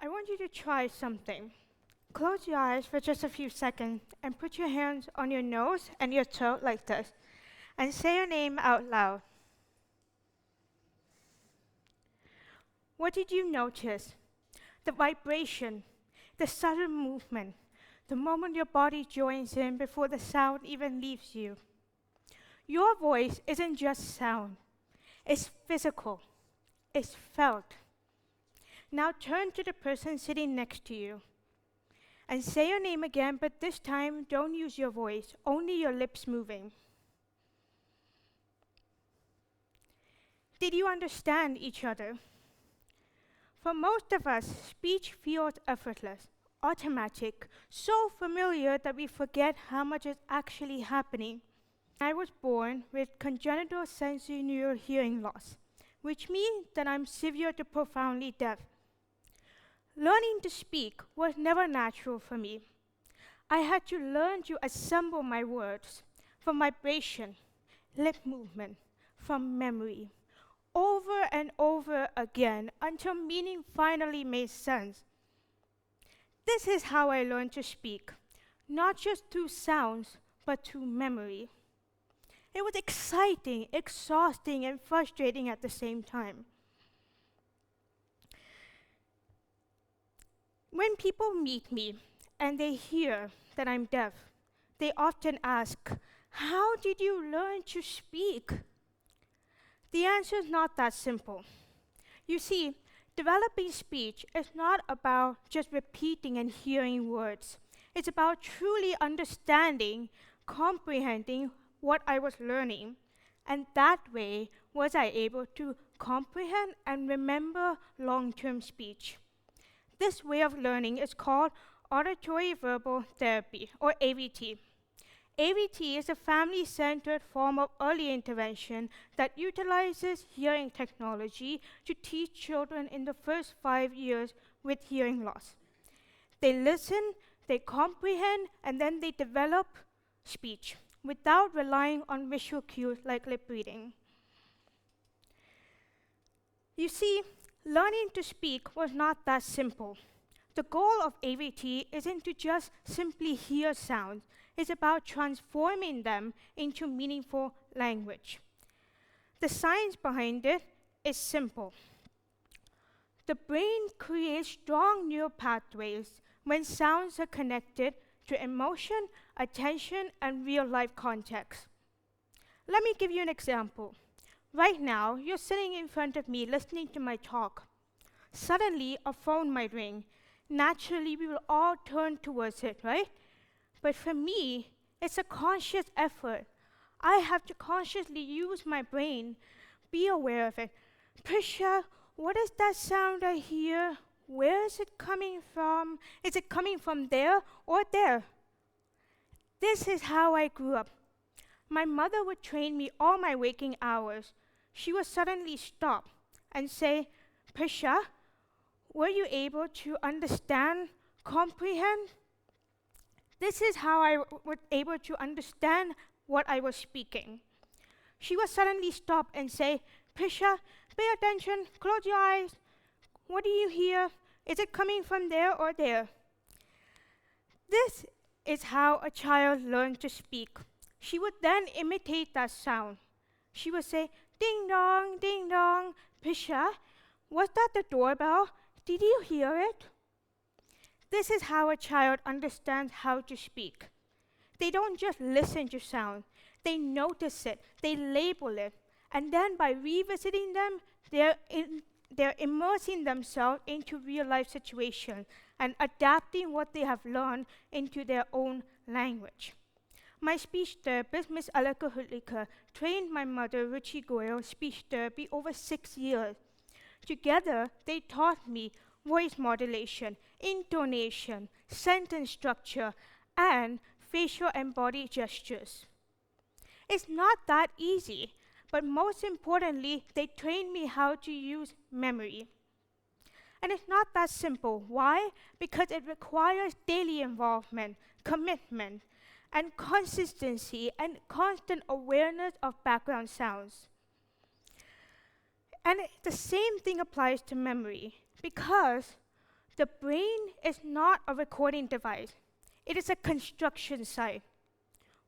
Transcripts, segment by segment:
I want you to try something. Close your eyes for just a few seconds and put your hands on your nose and your throat like this and say your name out loud. What did you notice? The vibration, the subtle movement, the moment your body joins in before the sound even leaves you. Your voice isn't just sound, it's physical, it's felt. Now turn to the person sitting next to you and say your name again, but this time don't use your voice, only your lips moving. Did you understand each other? For most of us, speech feels effortless, automatic, so familiar that we forget how much is actually happening. I was born with congenital sensorineural hearing loss, which means that I'm severe to profoundly deaf. Learning to speak was never natural for me. I had to learn to assemble my words from vibration, lip movement, from memory, over and over again until meaning finally made sense. This is how I learned to speak, not just through sounds, but through memory. It was exciting, exhausting, and frustrating at the same time. When people meet me and they hear that I'm deaf, they often ask, "How did you learn to speak?" The answer is not that simple. You see, developing speech is not about just repeating and hearing words. It's about truly understanding, comprehending what I was learning. And that way was I able to comprehend and remember long-term speech. This way of learning is called auditory verbal therapy, or AVT. AVT is a family-centered form of early intervention that utilizes hearing technology to teach children in the first 5 years with hearing loss. They listen, they comprehend, and then they develop speech without relying on visual cues like lip reading. You see, learning to speak was not that simple. The goal of AVT isn't to just simply hear sounds. It's about transforming them into meaningful language. The science behind it is simple. The brain creates strong neural pathways when sounds are connected to emotion, attention, and real-life context. Let me give you an example. Right now, you're sitting in front of me listening to my talk. Suddenly, a phone might ring. Naturally, we will all turn towards it, right? But for me, it's a conscious effort. I have to consciously use my brain, be aware of it. Prisha, what is that sound I hear? Where is it coming from? Is it coming from there or there? This is how I grew up. My mother would train me all my waking hours. She would suddenly stop and say, "Prisha, were you able to understand, comprehend?" This is how I was able to understand what I was speaking. She would suddenly stop and say, "Prisha, pay attention, close your eyes. What do you hear? Is it coming from there or there?" This is how a child learns to speak. She would then imitate that sound. She would say, "Ding dong, ding dong. Prisha, was that the doorbell? Did you hear it?" This is how a child understands how to speak. They don't just listen to sound, they notice it, they label it, and then by revisiting them, they're immersing themselves into real-life situations and adapting what they have learned into their own language. My speech therapist, Ms. Alaka Hutlika, trained my mother, Prisha Goyal, speech therapy over 6 years. Together, they taught me voice modulation, intonation, sentence structure, and facial and body gestures. It's not that easy, but most importantly, they trained me how to use memory. And it's not that simple. Why? Because it requires daily involvement, commitment, and consistency, and constant awareness of background sounds. And the same thing applies to memory, because The brain is not a recording device. It is a construction site.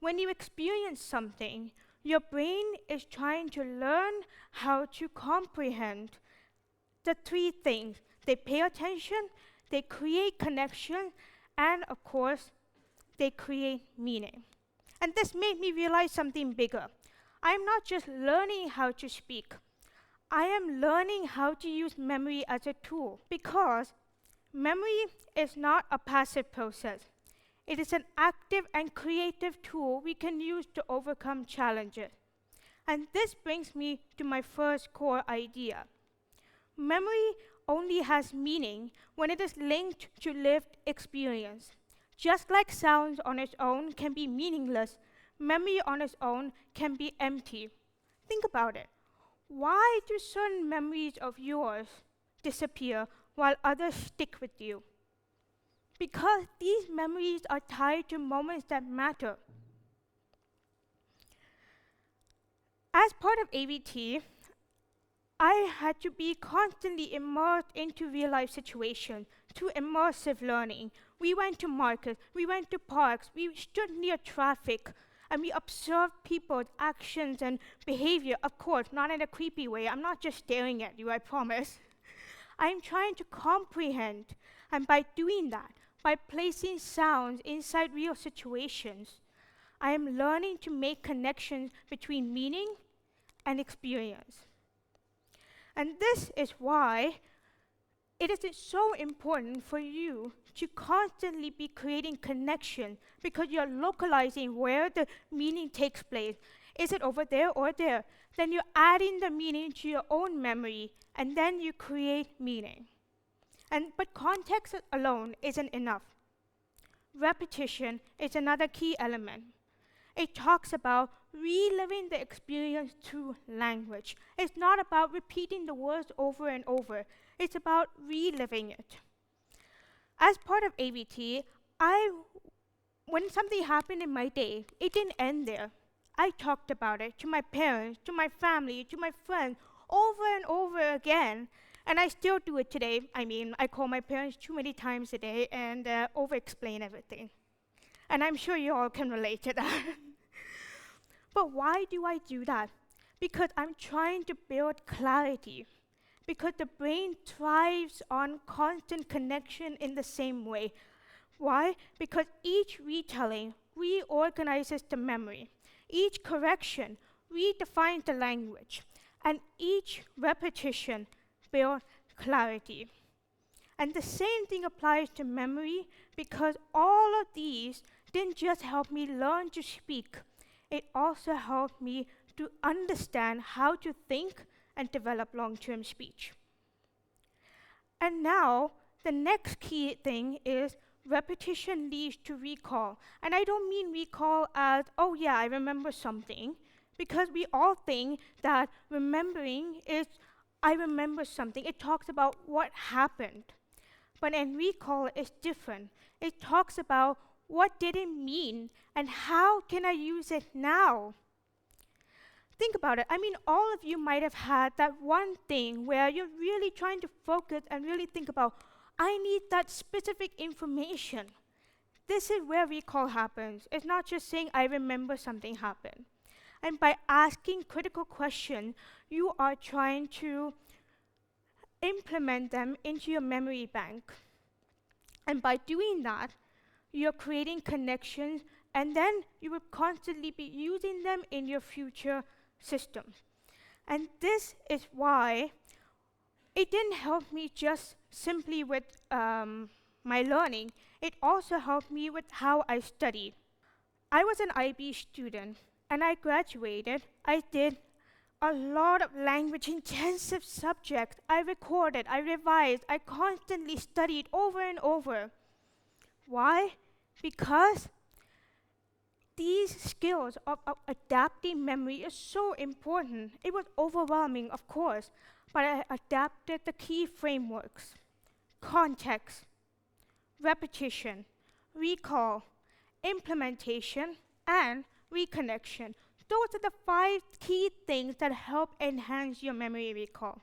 When you experience something, your brain is trying to learn how to comprehend the three things. They pay attention, they create connection, and of course, they create meaning. And this made me realize something bigger. I'm not just learning how to speak. I am learning how to use memory as a tool, because memory is not a passive process. It is an active and creative tool we can use to overcome challenges. And this brings me to my first core idea. Memory only has meaning when it is linked to lived experience. Just like sounds on its own can be meaningless, memory on its own can be empty. Think about it. Why do certain memories of yours disappear while others stick with you? Because these memories are tied to moments that matter. As part of AVT, I had to be constantly immersed into real-life situations through immersive learning. We went to markets, we went to parks, we stood near traffic, and we observed people's actions and behavior. Of course, not in a creepy way. I'm not just staring at you, I promise. I'm trying to comprehend, and by doing that, by placing sounds inside real situations, I am learning to make connections between meaning and experience. And this is why it is so important for you to constantly be creating connection, because you're localizing where the meaning takes place. Is it over there or there? Then you're adding the meaning to your own memory, and then you create meaning. But context alone isn't enough. Repetition is another key element. It talks about reliving the experience through language. It's not about repeating the words over and over. It's about reliving it. As part of AVT, when something happened in my day, it didn't end there. I talked about it to my parents, to my family, to my friends, over and over again. And I still do it today. I call my parents too many times a day and over-explain everything. And I'm sure you all can relate to that. But why do I do that? Because I'm trying to build clarity. Because the brain thrives on constant connection in the same way. Why? Because each retelling reorganizes the memory. Each correction redefines the language. And each repetition builds clarity. And the same thing applies to memory, because all of these didn't just help me learn to speak. It also helped me to understand how to think and develop long-term speech. And now, the next key thing is repetition leads to recall. And I don't mean recall as, oh yeah, I remember something, because we all think that remembering is, I remember something. It talks about what happened. But in recall, it's different. It talks about what did it mean and how can I use it now? Think about it. All of you might have had that one thing where you're really trying to focus and really think about, I need that specific information. This is where recall happens. It's not just saying, I remember something happened. And by asking critical questions, you are trying to implement them into your memory bank. And by doing that, you're creating connections, and then you will constantly be using them in your future systems. And this is why it didn't help me just simply with my learning. It also helped me with how I studied. I was an IB student, and I graduated. I did a lot of language-intensive subjects. I recorded, I revised, I constantly studied over and over. Why? Because these skills of adapting memory is so important. It was overwhelming, of course, but I adapted the key frameworks: context, repetition, recall, implementation, and reconnection. Those are the 5 key things that help enhance your memory recall.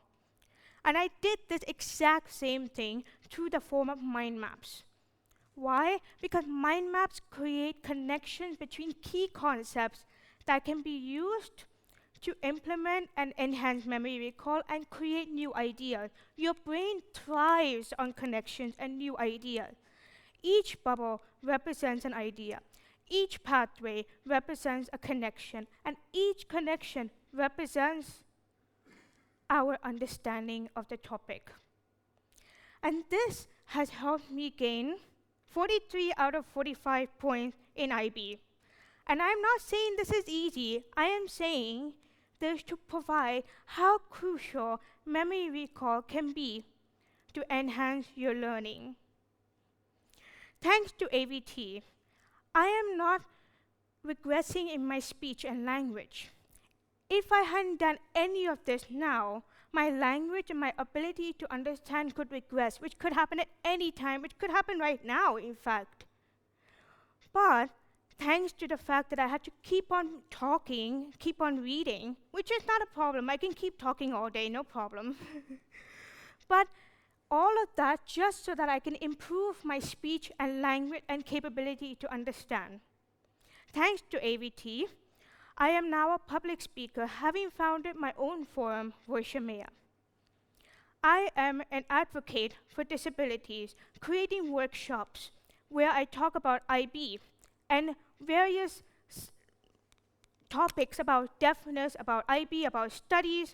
And I did this exact same thing through the form of mind maps. Why? Because mind maps create connections between key concepts that can be used to implement and enhance memory recall and create new ideas. Your brain thrives on connections and new ideas. Each bubble represents an idea. Each pathway represents a connection, and each connection represents our understanding of the topic. And this has helped me gain 43 out of 45 points in IB. And I'm not saying this is easy. I am saying this to provide how crucial memory recall can be to enhance your learning. Thanks to AVT, I am not regressing in my speech and language. If I hadn't done any of this now, my language and my ability to understand could regress, which could happen at any time, which could happen right now, in fact. But thanks to the fact that I had to keep on talking, keep on reading, which is not a problem. I can keep talking all day, no problem. But all of that just so that I can improve my speech and language and capability to understand. Thanks to AVT, I am now a public speaker, having founded my own forum, Voicemea. I am an advocate for disabilities, creating workshops where I talk about IB and various topics about deafness, about IB, about studies,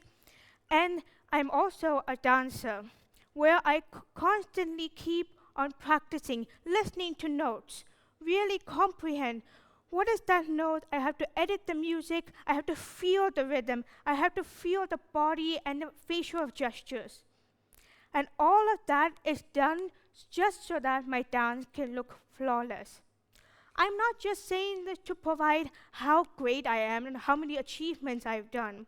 and I'm also a dancer, where I constantly keep on practicing, listening to notes, really comprehend what is that note. I have to edit the music, I have to feel the rhythm, I have to feel the body and the facial gestures. And all of that is done just so that my dance can look flawless. I'm not just saying this to provide how great I am and how many achievements I've done.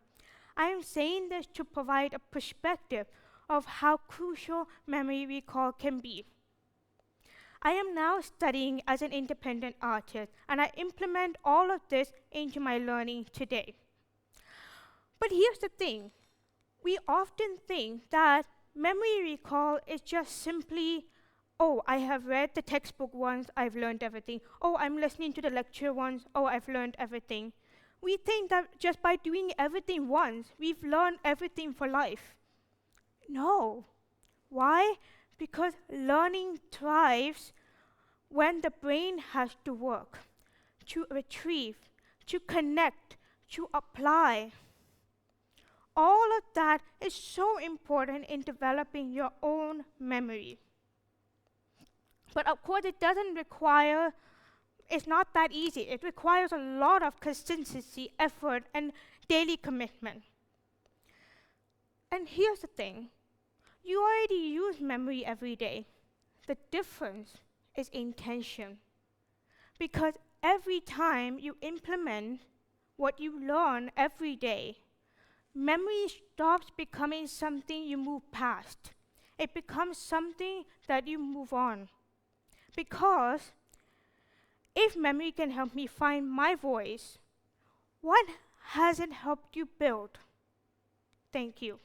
I'm saying this to provide a perspective of how crucial memory recall can be. I am now studying as an independent artist, and I implement all of this into my learning today. But here's the thing. We often think that memory recall is just simply, oh, I have read the textbook once, I've learned everything. Oh, I'm listening to the lecture once, oh, I've learned everything. We think that just by doing everything once, we've learned everything for life. No. Why? Because learning thrives when the brain has to work, to retrieve, to connect, to apply. All of that is so important in developing your own memory. But of course, it's not that easy. It requires a lot of consistency, effort, and daily commitment. And here's the thing. You already use memory every day. The difference is intention. Because every time you implement what you learn every day, memory stops becoming something you move past. It becomes something that you move on. Because if memory can help me find my voice, what hasn't helped you build? Thank you.